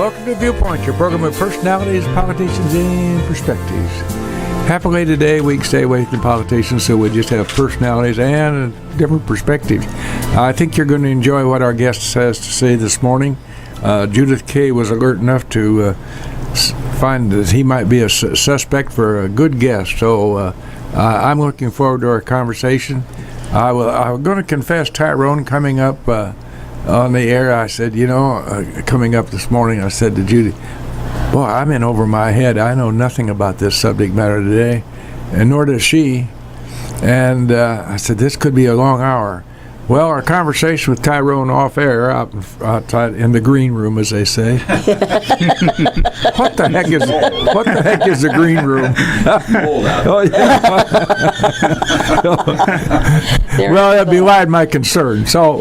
welcome to Viewpoint, your program of personalities, politicians, and perspectives. Happily today, we stay away from politicians, so we just have personalities and different perspectives. I think you're going to enjoy what our guest has to say this morning. Judith Kay was alert enough to find that he might be a suspect for a good guest, so I'm looking forward to our conversation. I'm going to confess, Tyrone, coming up on the air, I said, coming up this morning, I said to Judy, boy, I'm in over my head. I know nothing about this subject matter today, and nor does she. And I said, this could be a long hour. Well, our conversation with Tyrone off air, outside in the green room, as they say. What the heck is the green room? Oh, yeah. Well, that belied my concern. So,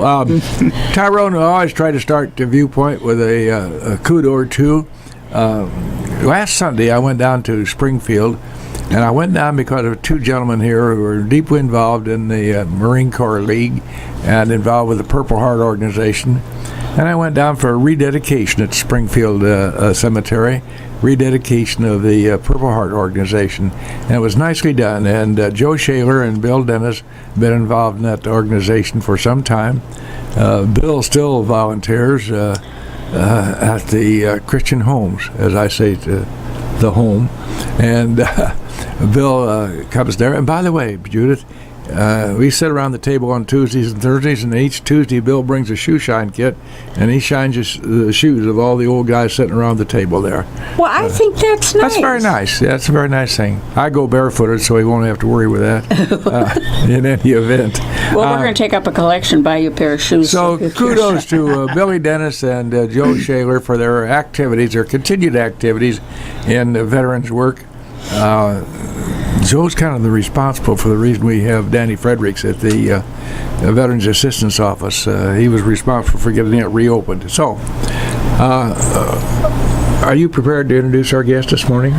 Tyrone will always try to start the Viewpoint with a kudo or two. Last Sunday, I went down to Springfield, and I went down because of two gentlemen here who are deeply involved in the Marine Corps League and involved with the Purple Heart organization. And I went down for a rededication at Springfield Cemetery, rededication of the Purple Heart organization. And it was nicely done. And Joe Shaler and Bill Dennis have been involved in that organization for some time. Bill still volunteers at the Christian homes, as I say, to the home. And Bill comes there. And by the way, Judith, we sit around the table on Tuesdays and Thursdays, and each Tuesday Bill brings a shoe shine kit, and he shines the shoes of all the old guys sitting around the table there. Well, I think that's nice. That's very nice. Yeah, that's a very nice thing. I go barefooted, so he won't have to worry with that in any event. Well, we're going to take up a collection, buy you a pair of shoes. So kudos to Billy Dennis and Joe Shaler for their activities, their continued activities in veterans work. Joe's kind of the responsible for the reason we have Danny Fredericks at the Veterans Assistance Office. He was responsible for getting it reopened. So, are you prepared to introduce our guest this morning?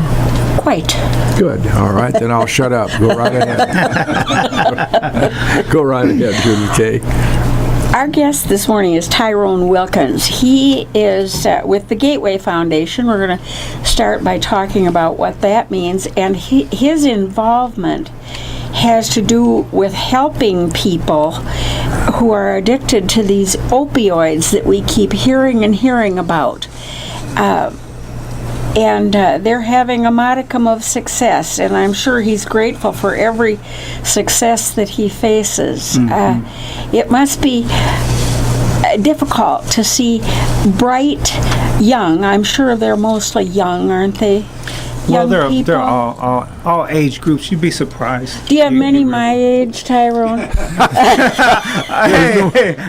Quite. Good. All right, then I'll shut up. Go right ahead. Go right ahead, Judy Kay. Our guest this morning is Tyrone Wilkins. He is with the Gateway Foundation. We're going to start by talking about what that means, and his involvement has to do with helping people who are addicted to these opioids that we keep hearing about. And they're having a modicum of success, and I'm sure he's grateful for every success that he faces. It must be difficult to see bright, young, I'm sure they're mostly young, aren't they? Young people? They're all age groups. You'd be surprised. Do you have many my age, Tyrone?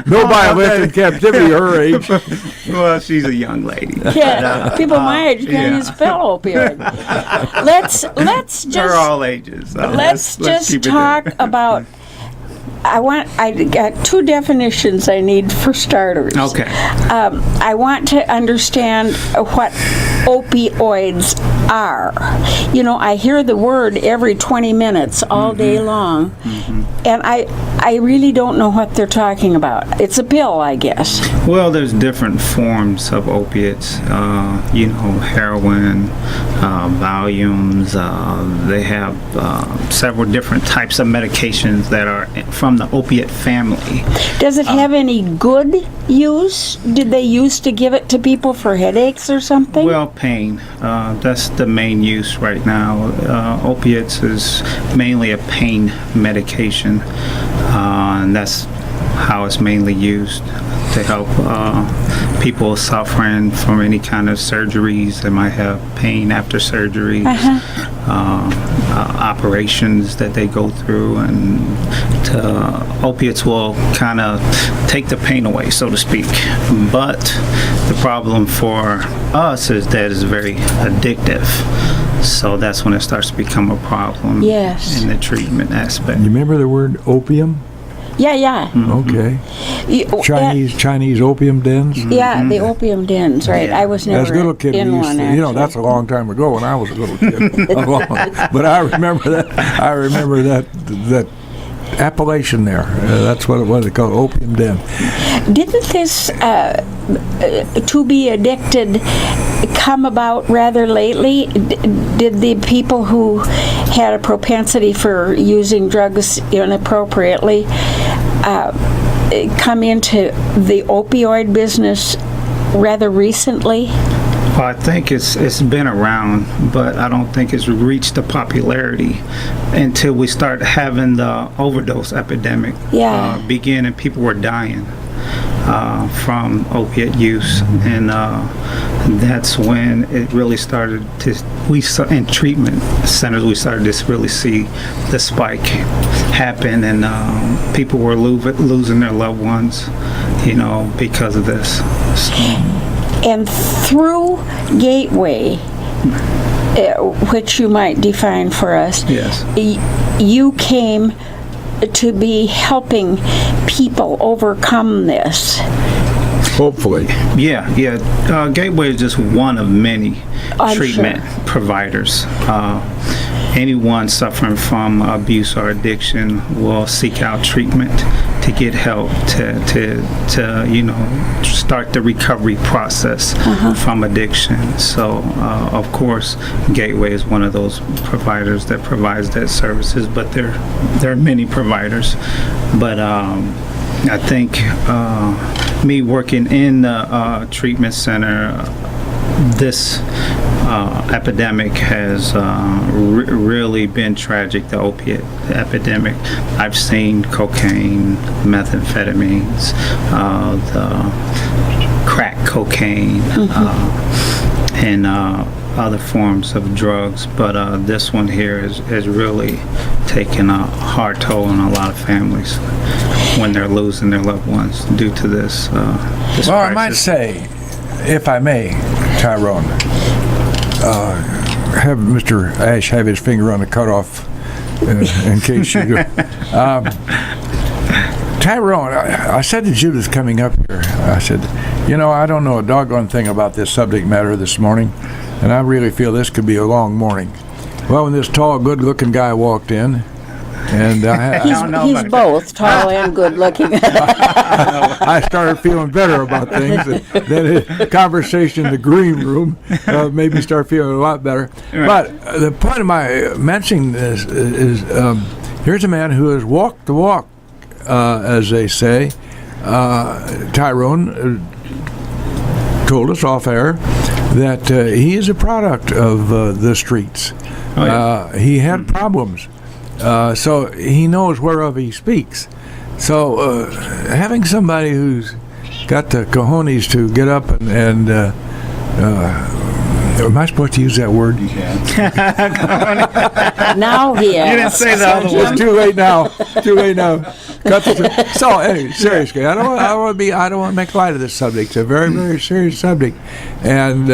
Nobody left in captivity her age. Well, she's a young lady. Yeah, people my age can't even spell opioid. Let's just. They're all ages. Let's just talk about. I got two definitions I need for starters. Okay. I want to understand what opioids are. I hear the word every 20 minutes all day long, and I really don't know what they're talking about. It's a pill, I guess. Well, there's different forms of opiates. Heroin, Valiums. They have several different types of medications that are from the opiate family. Does it have any good use? Did they used to give it to people for headaches or something? Well, pain. That's the main use right now. Opiates is mainly a pain medication, and that's how it's mainly used to help people suffering from any kind of surgeries. They might have pain after surgeries, operations that they go through, and opiates will kind of take the pain away, so to speak. But the problem for us is that it's very addictive. So that's when it starts to become a problem in the treatment aspect. You remember the word opium? Yeah. Okay. Chinese opium dens? Yeah, the opium dens, right. I was never As a little kid, in one, actually. that's a long time ago when I was a little kid. But I remember that appellation there. That's what it was called, Opium Den. Didn't this to be addicted come about rather lately? Did the people who had a propensity for using drugs inappropriately come into the opioid business rather recently? Well, I think it's been around, but I don't think it's reached the popularity until we start having the overdose epidemic begin, and people were dying from opiate use, and that's when it really started to. In treatment centers, we started to really see the spike happen, and people were losing their loved ones, because of this. So. And through Gateway, which you might define for us, yes, you came to be helping people overcome this. Hopefully. Yeah. Gateway is just one of many treatment providers. Anyone suffering from abuse or addiction will seek out treatment to get help to start the recovery process from addiction. So, of course, Gateway is one of those providers that provides that services, but there are many providers. But I think me working in the treatment center, this epidemic has really been tragic, the opiate epidemic. I've seen cocaine, methamphetamines, the crack cocaine, and other forms of drugs, but this one here has really taken a hard toll on a lot of families when they're losing their loved ones due to this crisis. I might say, if I may, Tyrone, have Mr. Ash have his finger on the cutoff in case you do. Tyrone, I said to Judith coming up here, I said, I don't know a doggone thing about this subject matter this morning, and I really feel this could be a long morning. Well, when this tall, good-looking guy walked in, and he's both tall and good-looking. I started feeling better about things. And then a conversation in the green room made me start feeling a lot better. Right. But the point of my mentioning this is here's a man who has walked the walk, as they say. Tyrone told us off air that he is a product of the streets. Oh, yeah. He had problems. So he knows whereof he speaks. So having somebody who's got the cojones to get up and am I supposed to use that word? Now he is. You didn't say the other one. It's too late now. So anyway, seriously, I don't want to make light of this subject. It's a very, very serious subject, and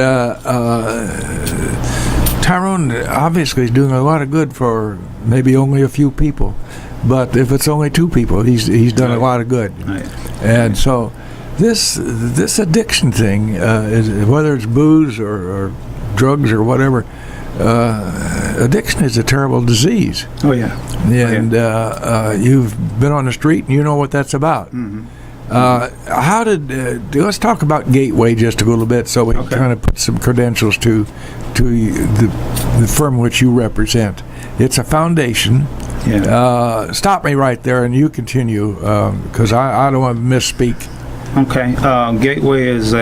Tyrone obviously is doing a lot of good for maybe only a few people, but if it's only two people, he's done a lot of good. Right. And so this addiction thing, is whether it's booze or drugs or whatever, addiction is a terrible disease. Oh yeah. And you've been on the street and you know what that's about. Mm-hmm. How did let's talk about Gateway just a little bit, so we can kind of put some credentials to the firm which you represent. It's a foundation. Yeah. Stop me right there, and you continue, because I don't want to misspeak. Okay. Gateway is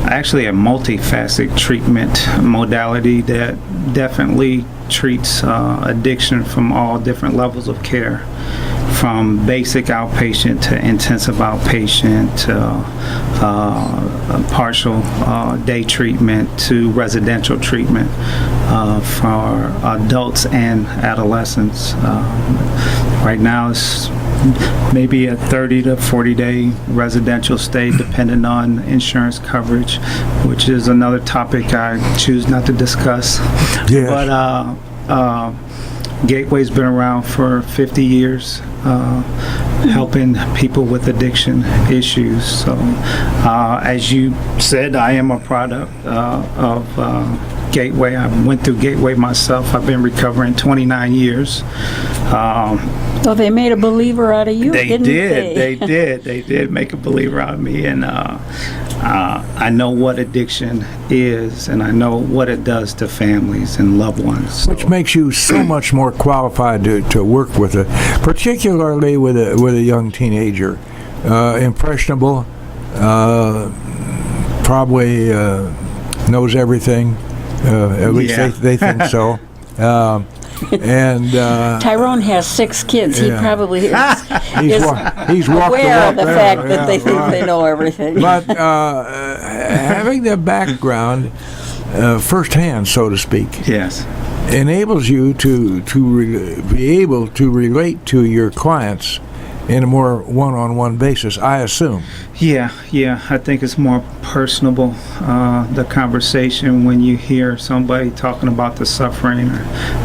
actually a multifaceted treatment modality that definitely treats addiction from all different levels of care, from basic outpatient to intensive outpatient to partial day treatment to residential treatment for adults and adolescents. Right now it's maybe a 30 to 40 day residential stay depending on insurance coverage, which is another topic I choose not to discuss. Yes. But Gateway's been around for 50 years. helping people with addiction issues. So, as you said, I am a product of Gateway. I went through Gateway myself. I've been recovering 29 years. Well, they made a believer out of you, didn't they? They did make a believer out of me, and I know what addiction is, and I know what it does to families and loved ones. Which makes you so much more qualified to work with it, particularly with a young teenager, impressionable, probably knows everything. At least they think so. And Tyrone has 6 kids. Yeah. He probably is he's walked aware of the there. fact that they think they know everything. But having the background firsthand, so to speak, Yes. enables you to be able to relate to your clients in a more one-on-one basis, I assume. Yeah. I think it's more personable. The conversation when you hear somebody talking about the suffering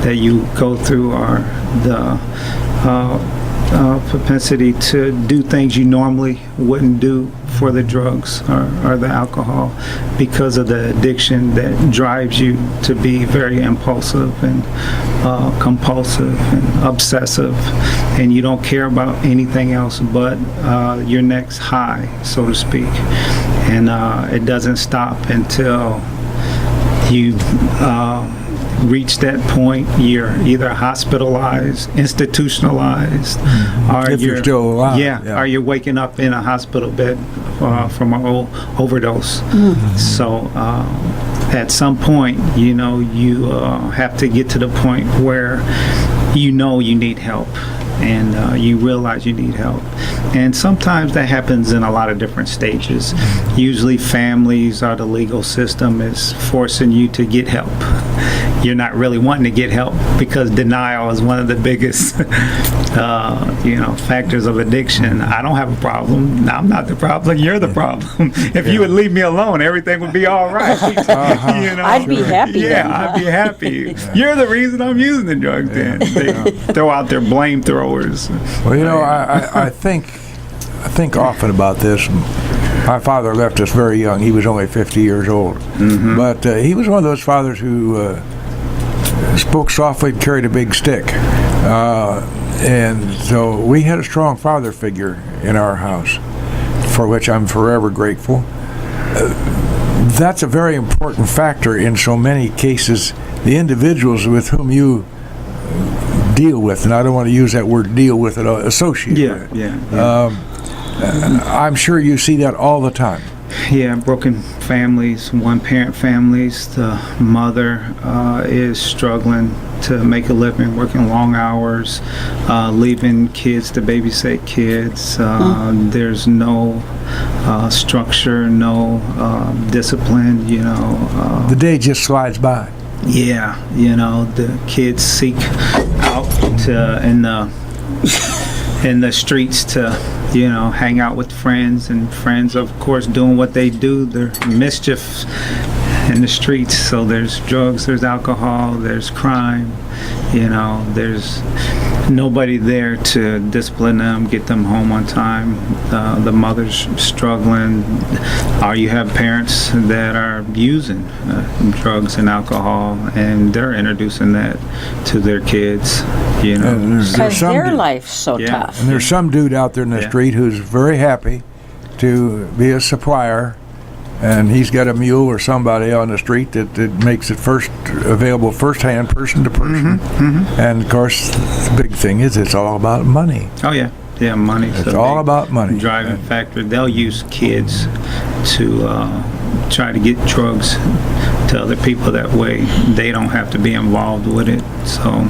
that you go through, or the propensity to do things you normally wouldn't do for the drugs or the alcohol, because of the addiction that drives you to be very impulsive and compulsive and obsessive, and you don't care about anything else but your next high, so to speak. And it doesn't stop until you reach that point. You're either hospitalized, institutionalized, or If you're still alive. Yeah, or you're waking up in a hospital bed from an overdose. So at some point, you have to get to the point where you need help, and you realize you need help. And sometimes that happens in a lot of different stages. Usually families or the legal system is forcing you to get help. You're not really wanting to get help, because denial is one of the biggest factors of addiction. I don't have a problem. I'm not the problem. You're the problem. If you would leave me alone, everything would be all right. I'd be happy then. I'd be happy. You're the reason I'm using the drug then. They throw out their blame throwers. Well, I think often about this. My father left us very young. He was only 50 years old. But he was one of those fathers who spoke softly and carried a big stick. And so we had a strong father figure in our house, for which I'm forever grateful. That's a very important factor in so many cases. The individuals with whom you deal with, and I don't want to use that word deal with it, associate with. Yeah. I'm sure you see that all the time. Yeah, broken families, one-parent families. The mother is struggling to make a living, working long hours, leaving kids to babysit kids. There's no structure, no discipline, The day just slides by. Yeah, the kids seek out in the streets to hang out with friends, and friends, of course, doing what they do. They're mischief in the streets. So there's drugs, there's alcohol, there's crime. There's nobody there to discipline them, get them home on time. The mother's struggling. Or you have parents that are using drugs and alcohol, and they're introducing that to their kids. Because their life's so tough. And there's some dude out there in the street who's very happy to be a supplier, and he's got a mule or somebody on the street that makes it available firsthand, person to person. And of course, the big thing is it's all about money. Oh yeah, money. It's all about money. Driving factor. They'll use kids to try to get drugs to other people. That way, they don't have to be involved with it. So.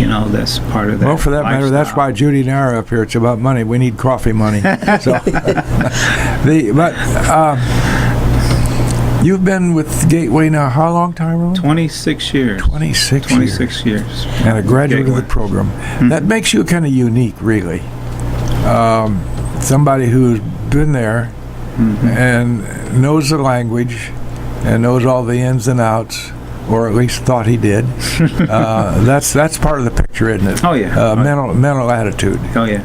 That's part of that. Well, for that matter, that's why Judy and I are up here. It's about money. We need coffee money. So, you've been with Gateway now how long, Tyrone? 26 years. 26 years. And a graduate of the program. That makes you kind of unique, really. Somebody who's been there and knows the language and knows all the ins and outs or at least thought he did. That's part of the picture, isn't it? Oh, yeah. Mental attitude. Oh, yeah.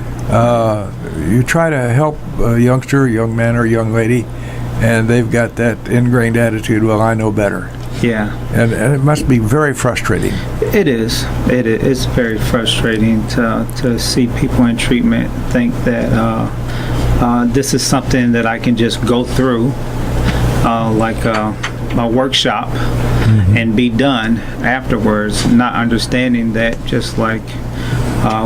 You try to help a youngster, young man, or young lady, and they've got that ingrained attitude, well, I know better. Yeah. And it must be very frustrating. It is. It's very frustrating to see people in treatment think that this is something that I can just go through like a workshop and be done afterwards, not understanding that just like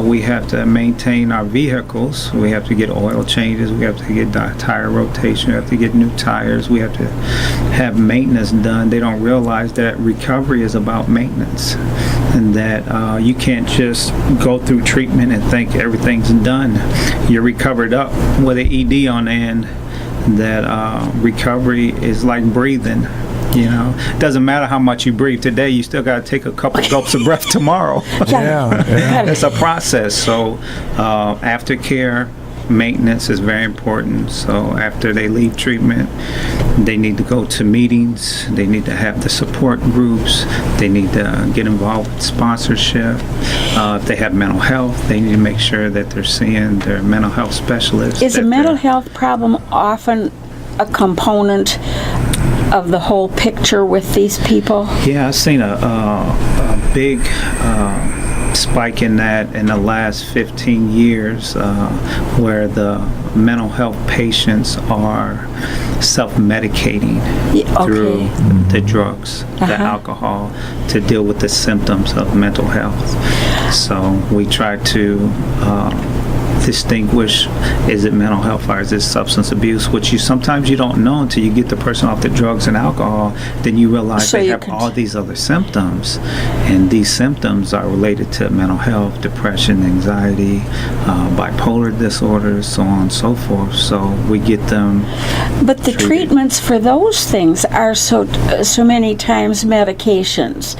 we have to maintain our vehicles, we have to get oil changes, we have to get tire rotation, we have to get new tires, we have to have maintenance done. They don't realize that recovery is about maintenance, and that you can't just go through treatment and think everything's done. You're recovered up with an ED on the end. That recovery is like breathing. You know, it doesn't matter how much you breathe today, you still got to take a couple gulps of breath tomorrow. Yeah. It's a process. So aftercare maintenance is very important. So after they leave treatment, they need to go to meetings, they need to have the support groups, they need to get involved with sponsorship. If they have mental health, they need to make sure that they're seeing their mental health specialist. Is a mental health problem often a component of the whole picture with these people? Yeah, I've seen a big spike in that in the last 15 years where the mental health patients are self-medicating through the drugs, the alcohol, to deal with the symptoms of mental health. So we try to distinguish, is it mental health or is it substance abuse, which sometimes you don't know until you get the person off the drugs and alcohol. Then you realize they have all these other symptoms, and these symptoms are related to mental health, depression, anxiety, bipolar disorders, so on and so forth. So we get them But the treatments for those things are so many times medications.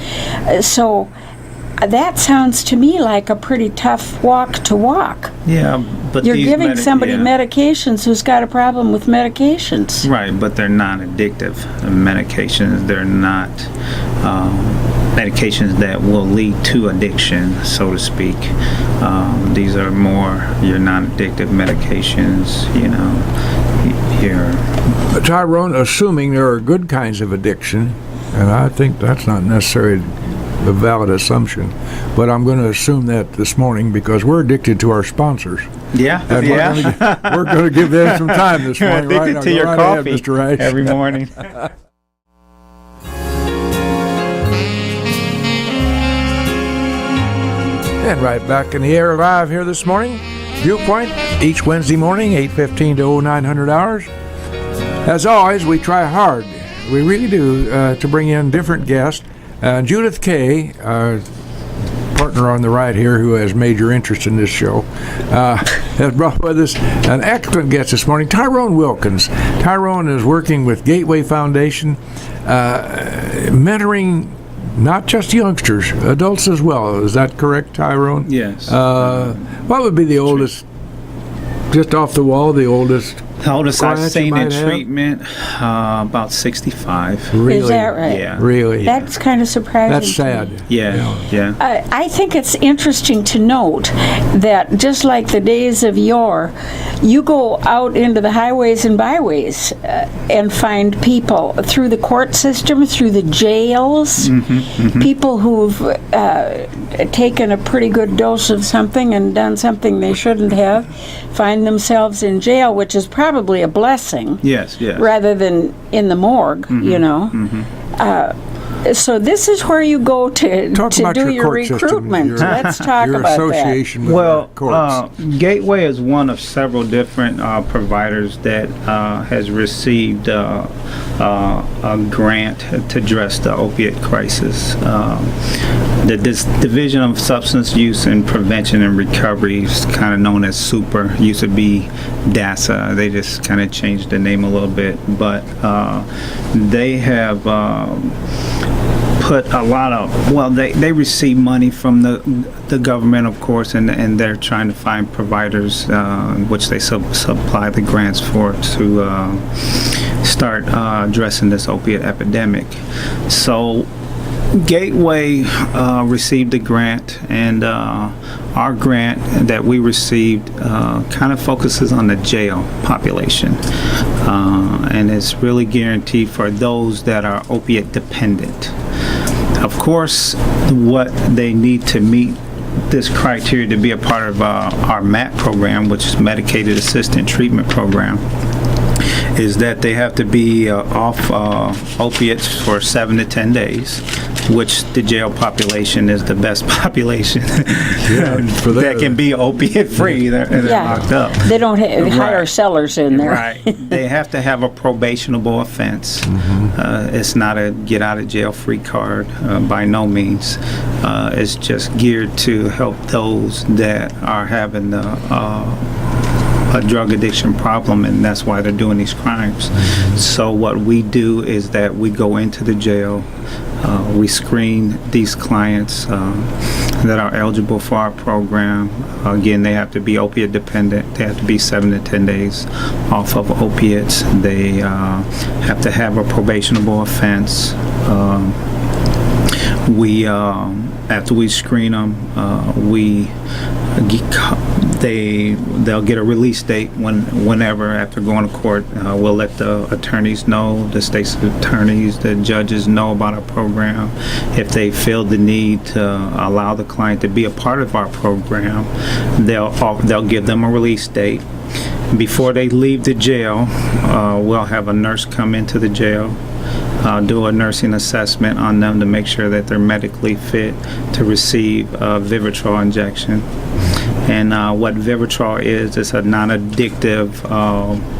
So that sounds to me like a pretty tough walk to walk. Yeah, but you're giving somebody medications who's got a problem with medications. Right, but they're non-addictive medications. They're not medications that will lead to addiction, so to speak. These are more your non-addictive medications, you know. Your Tyrone, assuming there are good kinds of addiction, and I think that's not necessarily a valid assumption, but I'm going to assume that this morning because we're addicted to our sponsors. Yeah, and we're going to give them some time this morning. Addicted to your coffee ahead, Mr. Rice. every morning. And right back in the air live here this morning, Viewpoint, each Wednesday morning, 8:15 to 0900 hours. As always, we try hard. We really do to bring in different guests. Judith Kay, our partner on the right here, who has major interest in this show, has brought with us an excellent guest this morning, Tyrone Wilkins. Tyrone is working with Gateway Foundation, mentoring not just youngsters, adults as well. Is that correct, Tyrone? Yes. What would be the oldest, just off the wall, the oldest? The oldest I've seen in have? treatment, about 65. Really? Is that right? Yeah. Really? That's kind of surprising. That's to sad. me. Yeah. I think it's interesting to note that just like the days of yore, you go out into the highways and byways and find people through the court system, through the jails, people who've taken a pretty good dose of something and done something they shouldn't have, find themselves in jail, which is probably a blessing. Yes. Rather than in the morgue, you know. So this is where you go to do your recruitment. Let's talk your about association that. with the courts. Gateway is one of several different providers that has received a grant to address the opiate crisis. This Division of Substance Use and Prevention and Recovery is kind of known as SUPER. Used to be DASA. They just kind of changed the name a little bit, but they have put a lot of, they receive money from the government, of course, and they're trying to find providers which they supply the grants for to start addressing this opiate epidemic. So Gateway received a grant, and our grant that we received kind of focuses on the jail population, and it's really guaranteed for those that are opiate dependent. Of course, what they need to meet this criteria to be a part of our MAT program, which is Medicated Assisted Treatment Program, is that they have to be off opiates for 7 to 10 days, which the jail population is the best population that can be opiate free. They're locked up. They don't hire sellers in there. Right. They have to have a probationable offense. It's not a get out of jail free card by no means. It's just geared to help those that are having a drug addiction problem, and that's why they're doing these crimes. So what we do is that we go into the jail, we screen these clients that are eligible for our program. Again, they have to be opiate dependent. They have to be 7 to 10 days off of opiates. They have to have a probationable offense. After we screen them, they'll get a release date whenever after going to court. We'll let the attorneys know, the state's attorneys, the judges know about our program. If they feel the need to allow the client to be a part of our program, they'll give them a release date. Before they leave the jail, we'll have a nurse come into the jail, do a nursing assessment on them to make sure that they're medically fit to receive a Vivitrol injection. And what Vivitrol is, it's a non-addictive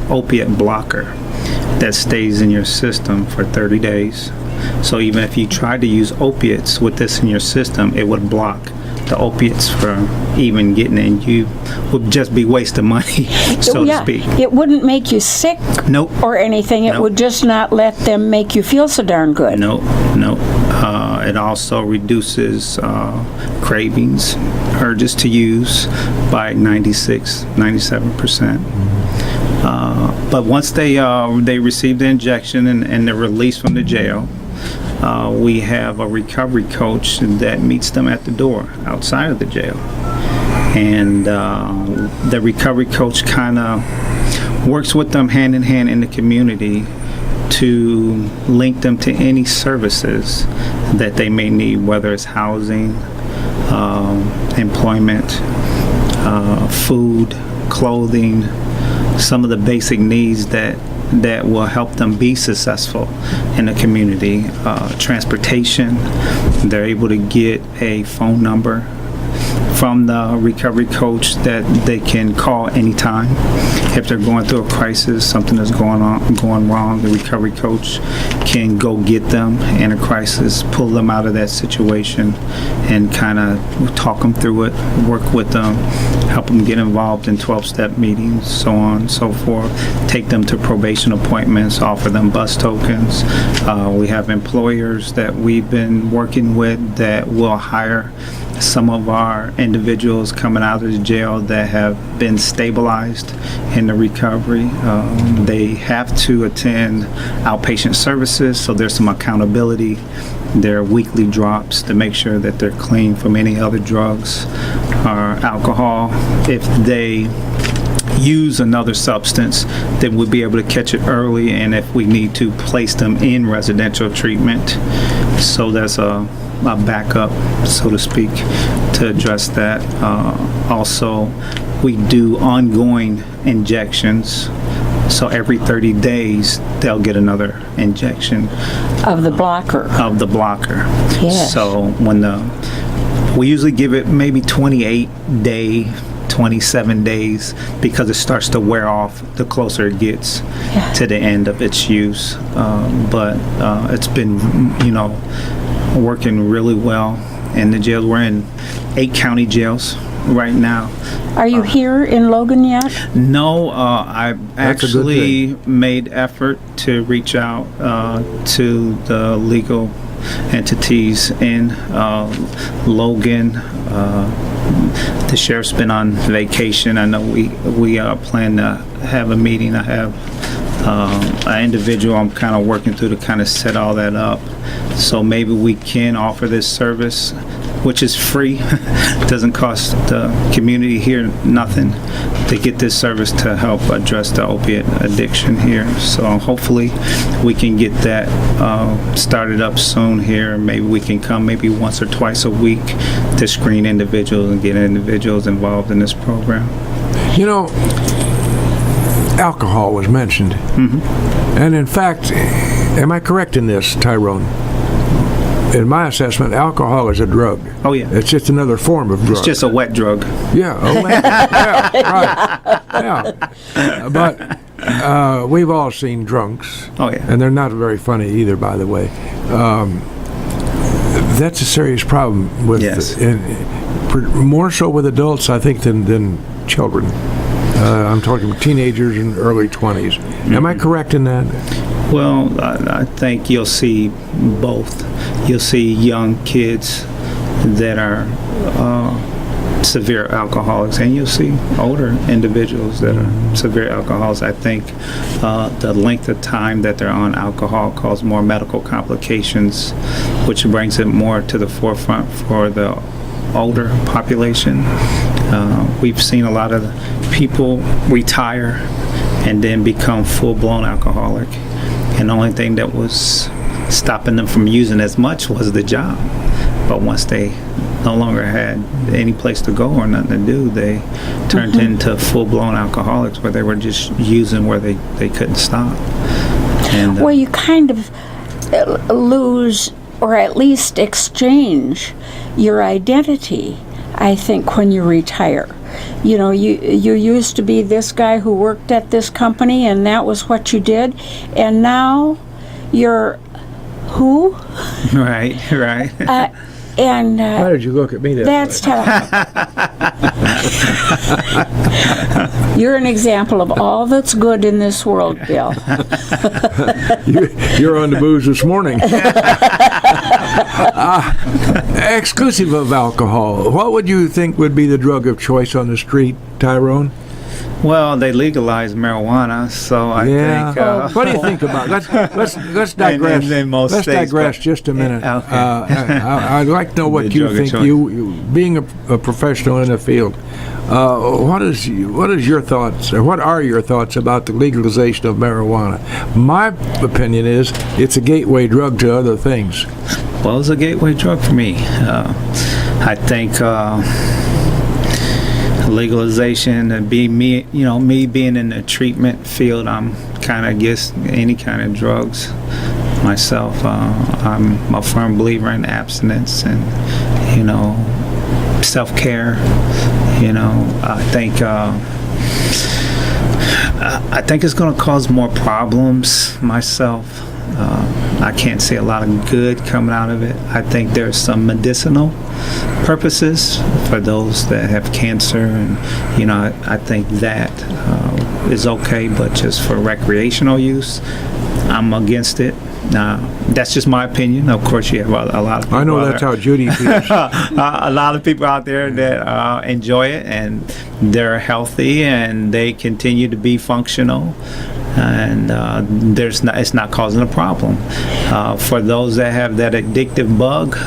opiate blocker that stays in your system for 30 days. So even if you tried to use opiates with this in your system, it would block the opiates from even getting in. You would just be wasting money, so to speak. It wouldn't make you sick or anything. It would just not let them make you feel so darn good. No. It also reduces cravings, urges to use by 97%. But once they receive the injection and they're released from the jail, we have a recovery coach that meets them at the door outside of the jail. And the recovery coach kind of works with them hand in hand in the community to link them to any services that they may need, whether it's housing, employment, food, clothing, some of the basic needs that will help them be successful in the community. Transportation, they're able to get a phone number from the recovery coach that they can call anytime. If they're going through a crisis, something is going wrong, the recovery coach can go get them in a crisis, pull them out of that situation, and kind of talk them through it, work with them, help them get involved in 12-step meetings, so on and so forth, take them to probation appointments, offer them bus tokens. We have employers that we've been working with that will hire some of our individuals coming out of the jail that have been stabilized in the recovery. They have to attend outpatient services, so there's some accountability. There are weekly drops to make sure that they're clean from any other drugs or alcohol. If they use another substance, then we'll be able to catch it early, and if we need to, place them in residential treatment. So that's a backup, so to speak, to address that. Also, we do ongoing injections. So every 30 days, they'll get another injection. Of the blocker. Of the blocker. Yes. So we usually give it maybe 27 days, because it starts to wear off the closer it gets to the end of its use. But it's been, working really well in the jails. We're in 8 county jails right now. Are you here in Logan yet? No, I actually made effort to reach out to the legal entities in Logan. The sheriff's been on vacation. I know we plan to have a meeting. I have an individual I'm kind of working through to kind of set all that up. So maybe we can offer this service, which is free, doesn't cost the community here nothing, to get this service to help address the opiate addiction here. So hopefully we can get that started up soon here. Maybe we can come maybe once or twice a week to screen individuals and get individuals involved in this program. You know, alcohol was mentioned. And in fact, am I correct in this, Tyrone? In my assessment, alcohol is a drug. Oh, yeah. It's just another form of drug. It's just a wet drug. Yeah, right. Yeah. But we've all seen drunks. Oh, yeah. And they're not very funny either, by the way. That's a serious problem with, Yes. more so with adults, I think, than children. I'm talking teenagers and early 20s. Am I correct in that? Well, I think you'll see both. You'll see young kids that are severe alcoholics, and you'll see older individuals that are severe alcoholics. I think the length of time that they're on alcohol causes more medical complications, which brings it more to the forefront for the older population. We've seen a lot of people retire and then become full-blown alcoholic, and the only thing that was stopping them from using as much was the job. But once they no longer had any place to go or nothing to do, they turned into full-blown alcoholics, where they were just using where they couldn't stop. And Well, you kind of lose, or at least exchange, your identity, I think, when you retire. You know, you used to be this guy who worked at this company, and that was what you did, and now you're who? Right. And Why did you look at me that that's You're an example of all that's good in this world, Bill. You're on the booze this morning. Exclusive of alcohol, what would you think would be the drug of choice on the street, Tyrone? Well, they legalized marijuana, so I think. What do you think about it? Let's digress. in most let's states, digress but- just a minute. Okay. I'd like to know what The you drug of think. choice. You being a professional in the field, what is your thoughts, or what are your thoughts about the legalization of marijuana? My opinion is it's a gateway drug to other things. Well, it's a gateway drug for me. I think legalization and me being in the treatment field, I'm kind of against any kind of drugs myself. I'm a firm believer in abstinence and self-care. I think it's going to cause more problems myself. I can't see a lot of good coming out of it. I think there's some medicinal purposes for those that have cancer, and I think that is okay, but just for recreational use, I'm against it. That's just my opinion. Of course, you have a lot of people. I know that's how Judy feels. A lot of people out there that enjoy it, and they're healthy, and they continue to be functional, and it's not causing a problem. For those that have that addictive bug,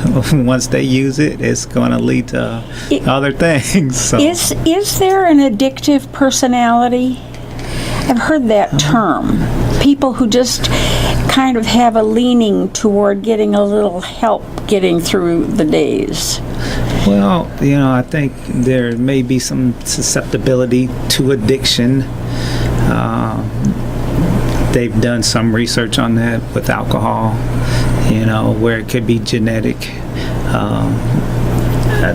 once they use it, it's going to lead to other things. So. Is there an addictive personality? I've heard that term. People who just kind of have a leaning toward getting a little help getting through the days. Well, I think there may be some susceptibility to addiction. They've done some research on that with alcohol, where it could be genetic.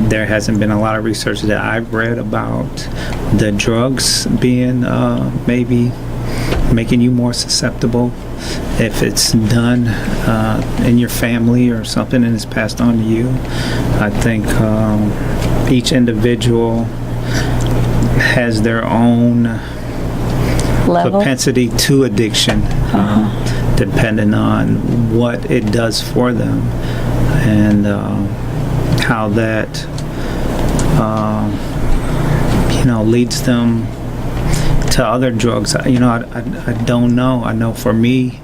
There hasn't been a lot of research that I've read about the drugs being maybe making you more susceptible if it's done in your family or something and it's passed on to you. I think each individual has their own Level? propensity to addiction, depending on what it does for them and how that leads them to other drugs, I don't know. I know for me,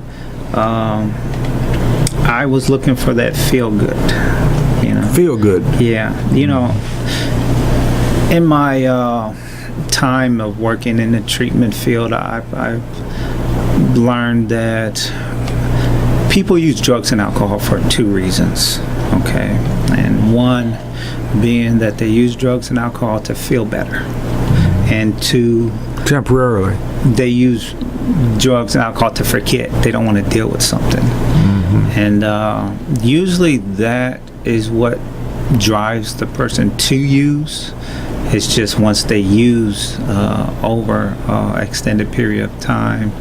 I was looking for that feel good. Feel good. Yeah, in my time of working in the treatment field, I've learned that people use drugs and alcohol for two reasons, okay? And one being that they use drugs and alcohol to feel better. And two, temporarily, they use drugs and alcohol to forget. They don't want to deal with something. And usually that is what drives the person to use. It's just once they use over extended period of time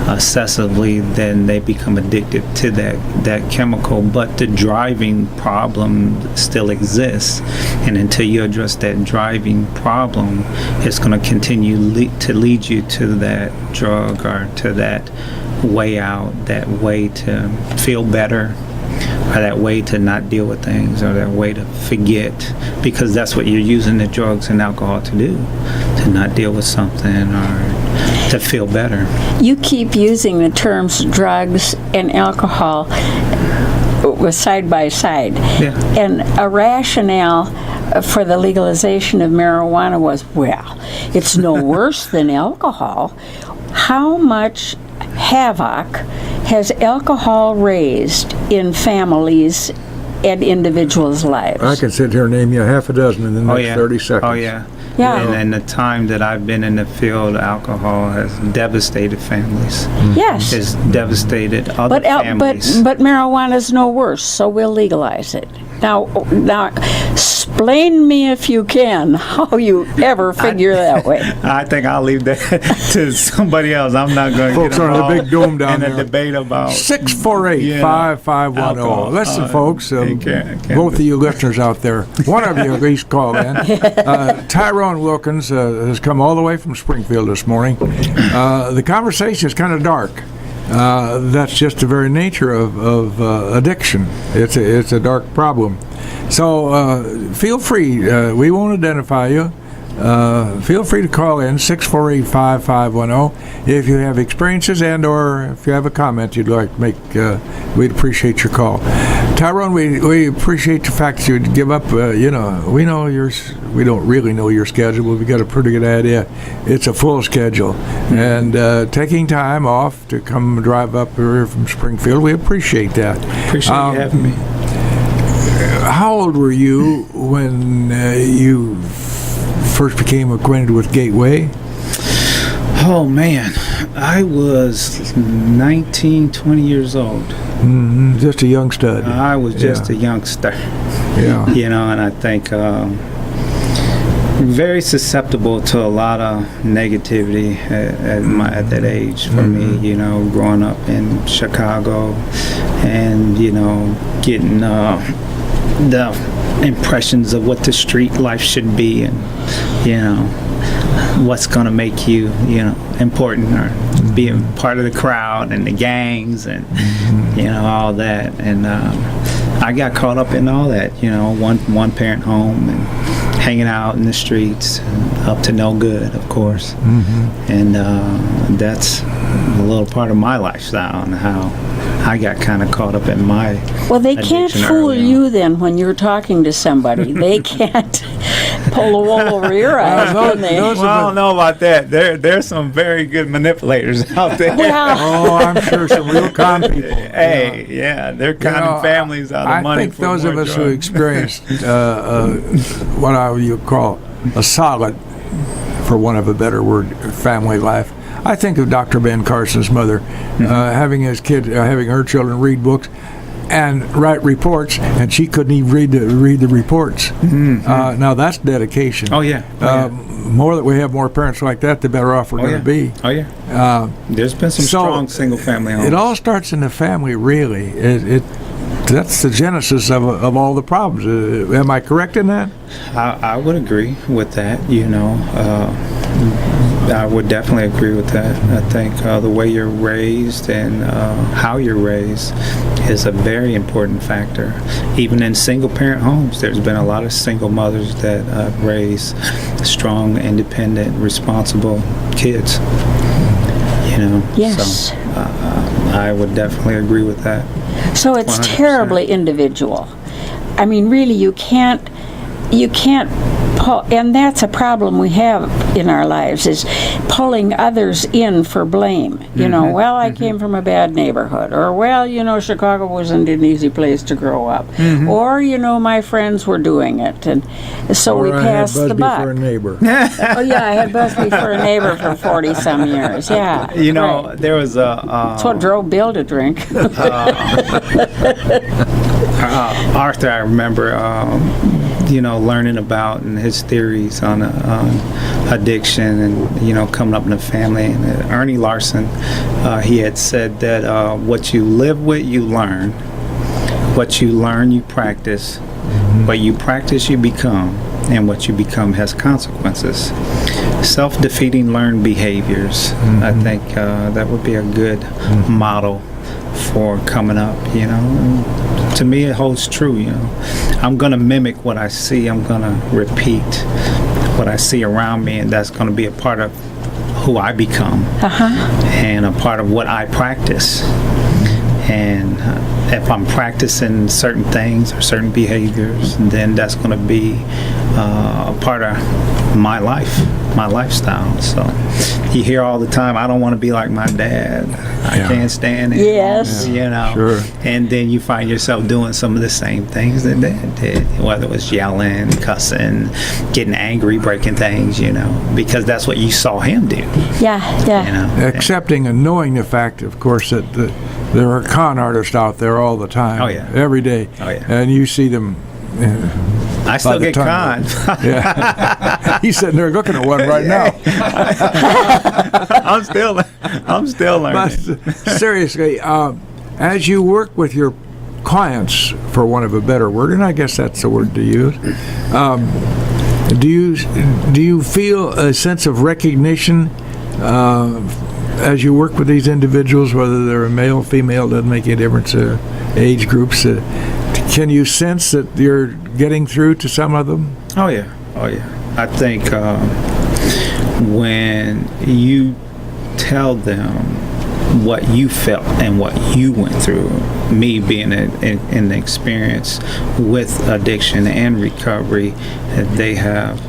excessively, then they become addicted to that chemical. But the driving problem still exists, and until you address that driving problem, it's going to continue to lead you to that drug or to that way out, that way to feel better, or that way to not deal with things, or that way to forget, because that's what you're using the drugs and alcohol to do, to not deal with something or to feel better. You keep using the terms drugs and alcohol side by side. Yeah. And a rationale for the legalization of marijuana was, well, it's no worse than alcohol. How much havoc has alcohol raised in families and individuals' lives? I can sit here and name you half a dozen in the next 30 seconds. Oh, yeah. Yeah. And in the time that I've been in the field, alcohol has devastated families. Yes. It's devastated other families. But marijuana is no worse, so we'll legalize it. Now, explain me if you can how you ever figure that way. I think I'll leave that to somebody else. I'm not going to get Folks on the big dome down in there. a debate about 648-5510. alcohol. Listen, folks, can't both of you listeners out there, one of you at least call in. Tyrone Wilkins has come all the way from Springfield this morning. The conversation is kind of dark. That's just the very nature of addiction. It's a dark problem. So feel free. We won't identify you. Feel free to call in 648-5510 if you have experiences and or if you have a comment you'd like to make. We'd appreciate your call. Tyrone, we appreciate the fact that you'd give up. We know we don't really know your schedule, but we got a pretty good idea. It's a full schedule, and taking time off to come drive up here from Springfield, we appreciate that. Appreciate you having me. How old were you when you first became acquainted with Gateway? Oh, man. I was 19, 20 years old. Just a young stud. I was just a youngster. Yeah. And I think very susceptible to a lot of negativity at that age for me, growing up in Chicago and, getting the impressions of what the street life should be and, what's going to make you, important or being part of the crowd and the gangs and, all that. And I got caught up in all that, one parent home and hanging out in the streets, up to no good, of course. And that's a little part of my lifestyle and how I got kind of caught up in my Well, they can't fool you then when you're talking to somebody. They can't pull the wool over your eyes, can they? Well, I don't know about that. There's some very good manipulators out there. Oh, I'm sure some real con people. Hey, yeah, they're conning families out of money. I think those of us who experienced what I would call a solid, for want of a better word, family life. I think of Dr. Ben Carson's mother having her children read books and write reports, and she couldn't even read the reports. Now that's dedication. Oh yeah. More that we have more parents like that, the better off we're going to be. Oh yeah. There's been some strong single family homes. It all starts in the family, really. That's the genesis of all the problems. Am I correct in that? I would agree with that. I would definitely agree with that. I think the way you're raised and how you're raised is a very important factor. Even in single-parent homes, there's been a lot of single mothers that raise strong, independent, responsible kids. Yes. So I would definitely agree with that. So it's 100%. terribly individual. I mean, really, you can't pull, and that's a problem we have in our lives, is pulling others in for blame. Well, I came from a bad neighborhood, or, well, Chicago wasn't an easy place to grow up, or, my friends were doing it, and so we passed the buck. For a neighbor. Oh, yeah, I had Busby for a neighbor for 40-some years, yeah. Right. There was a... That's what drove Bill to drink. Arthur, I remember, learning about and his theories on addiction and, coming up in the family. And Ernie Larson, he had said that what you live with, you learn. What you learn, you practice. What you practice, you become. And what you become has consequences. Self-defeating learned behaviors. I think that would be a good model for coming up, To me, it holds true, I'm going to mimic what I see. I'm going to repeat what I see around me, and that's going to be a part of who I become and a part of what I practice. And if I'm practicing certain things or certain behaviors, then that's going to be a part of my life, my lifestyle. So you hear all the time, I don't want to be like my dad. I can't stand it. Yes. Sure. And then you find yourself doing some of the same things that Dad did, whether it was yelling, cussing, getting angry, breaking things, because that's what you saw him do. Yeah. Accepting and knowing the fact, of course, that there are con artists out there all the time. Oh, yeah. Every day. Oh, yeah. And you see them. I still get conned. Yeah. He's sitting there looking at one right now. I'm still learning. But seriously, as you work with your clients, for want of a better word, and I guess that's the word to use, do you feel a sense of recognition as you work with these individuals, whether they're a male, female, doesn't make any difference, age groups? Can you sense that you're getting through to some of them? Oh yeah. I think when you tell them what you felt and what you went through, me being in the experience with addiction and recovery, they have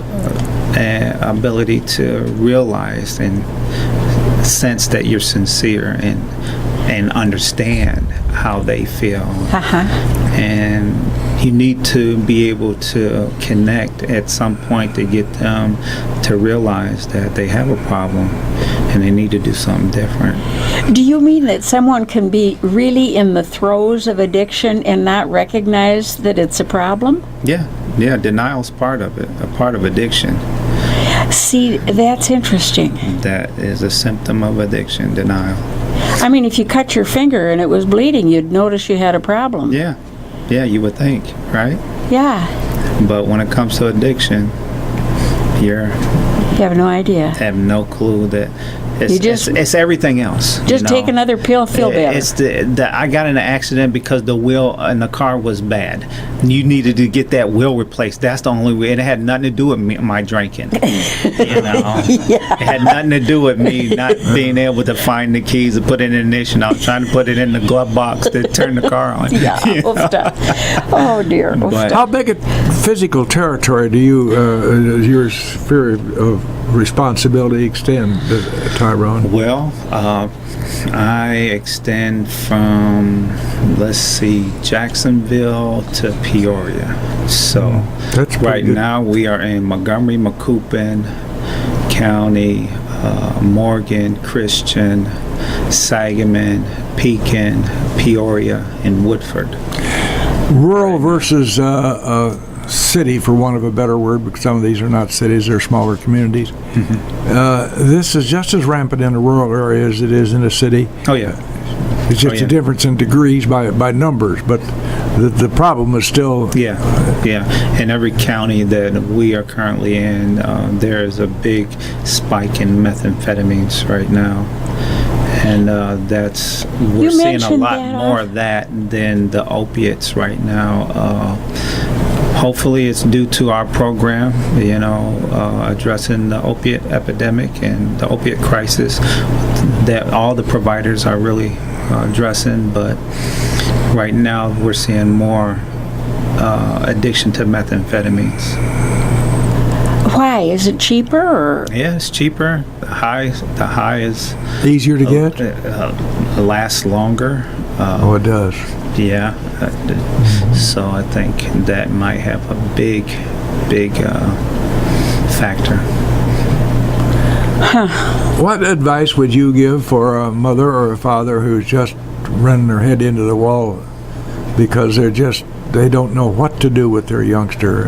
an ability to realize and sense that you're sincere and understand how they feel. And you need to be able to connect at some point to get them to realize that they have a problem and they need to do something different. Do you mean that someone can be really in the throes of addiction and not recognize that it's a problem? Yeah, denial's part of it, a part of addiction. See, that's interesting. That is a symptom of addiction, denial. I mean, if you cut your finger and it was bleeding, you'd notice you had a problem. Yeah, you would think, right? Yeah. But when it comes to addiction, you have no idea. Have no clue that it's everything else. Just take another pill, feel better. It's I got in an accident because the wheel in the car was bad. You needed to get that wheel replaced. That's the only way. It had nothing to do with my drinking. It had nothing to do with me not being able to find the keys to put in the ignition. I was trying to put it in the glove box to turn the car on. Oh dear. How big a physical territory do your sphere of responsibility extend, Tyrone? Well, I extend from, Jacksonville to Peoria. So that's right good. now we are in Montgomery, Macoupin County, Morgan, Christian, Sangamon, Pekin, Peoria, and Woodford. Rural versus city, for want of a better word, because some of these are not cities, they're smaller communities. This is just as rampant in a rural area as it is in a city. Oh, yeah. It's just a difference in degrees by numbers, but the problem is still... Yeah. In every county that we are currently in, there is a big spike in methamphetamines right now. And we're seeing a lot more of that than the opiates right now. Hopefully it's due to our program, addressing the opiate epidemic and the opiate crisis that all the providers are really addressing. But right now we're seeing more addiction to methamphetamines. Why? Is it cheaper? Or? Yeah, it's cheaper. The high is easier to get? Lasts longer. It does. Yeah. So I think that might have a big factor. What advice would you give for a mother or a father who's just running their head into the wall because they don't know what to do with their youngster?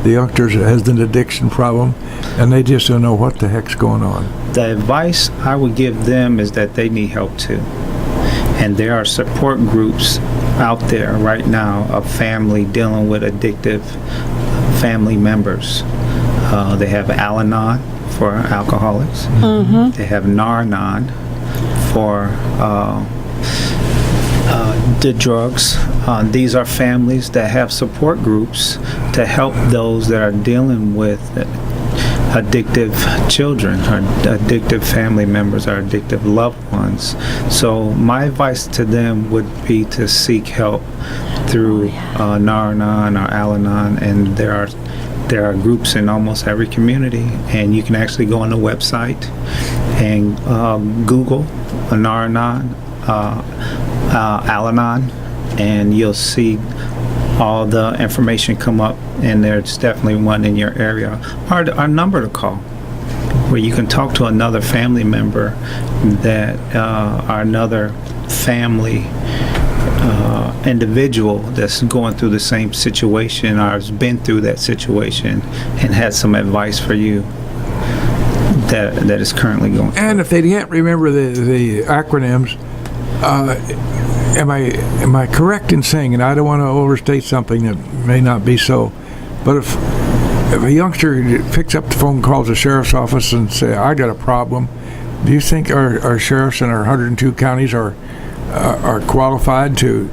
The youngster has an addiction problem, and they just don't know what the heck's going on. The advice I would give them is that they need help too. And there are support groups out there right now of family dealing with addictive family members. They have Al-Anon for alcoholics. They have Nar-Anon for the drugs. These are families that have support groups to help those that are dealing with addictive children, or addictive family members, or addictive loved ones. So my advice to them would be to seek help through Nar-Anon or Al-Anon, and there are groups in almost every community, and you can actually go on the website and Google Nar-Anon, Al-Anon, and you'll see all the information come up, and there's definitely one in your area. Or our number to call, where you can talk to another family member that or another family individual that's going through the same situation or has been through that situation and has some advice for you that is currently going through. And if they can't remember the acronyms, am I correct in saying, and I don't want to overstate something that may not be so, but if a youngster picks up the phone, calls the sheriff's office and say, I got a problem, do you think our sheriffs in our 102 counties are qualified to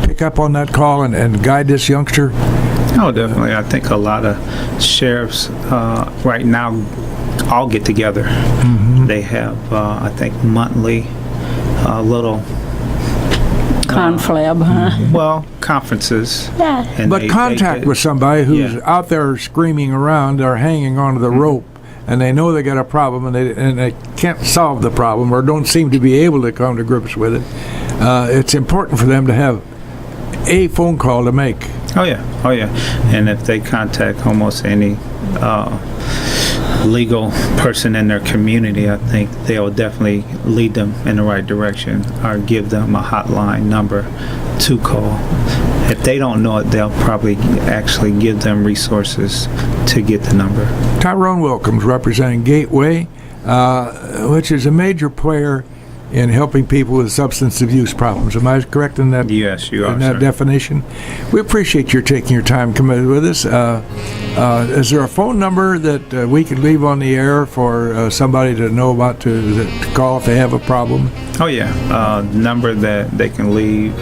pick up on that call and guide this youngster? Oh, definitely. I think a lot of sheriffs right now all get together. They have, I think, monthly little conflab, conferences. Yeah. And but contact with somebody who's out there screaming around or hanging onto the rope, and they know they got a problem, and they can't solve the problem or don't seem to be able to come to grips with it. It's important for them to have a phone call to make. Oh yeah. And if they contact almost any legal person in their community, I think they'll definitely lead them in the right direction or give them a hotline number to call. If they don't know it, they'll probably actually give them resources to get the number. Tyrone Wilkins, representing Gateway, which is a major player in helping people with substance abuse problems. Am I correct in that? Yes, you are, in that sir. definition? We appreciate your taking your time coming with us. Is there a phone number that we can leave on the air for somebody to know about to call if they have a problem? Oh yeah, the number that I can leave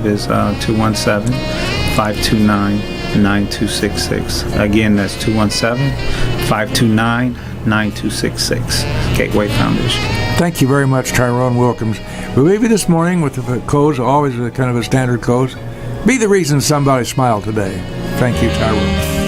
is 217-529-9266. Again, that's 217-529-9266. Gateway Foundation. Thank you very much, Tyrone Wilkins. We'll leave you this morning with the close, always kind of a standard close. Be the reason somebody smiled today. Thank you, Tyrone.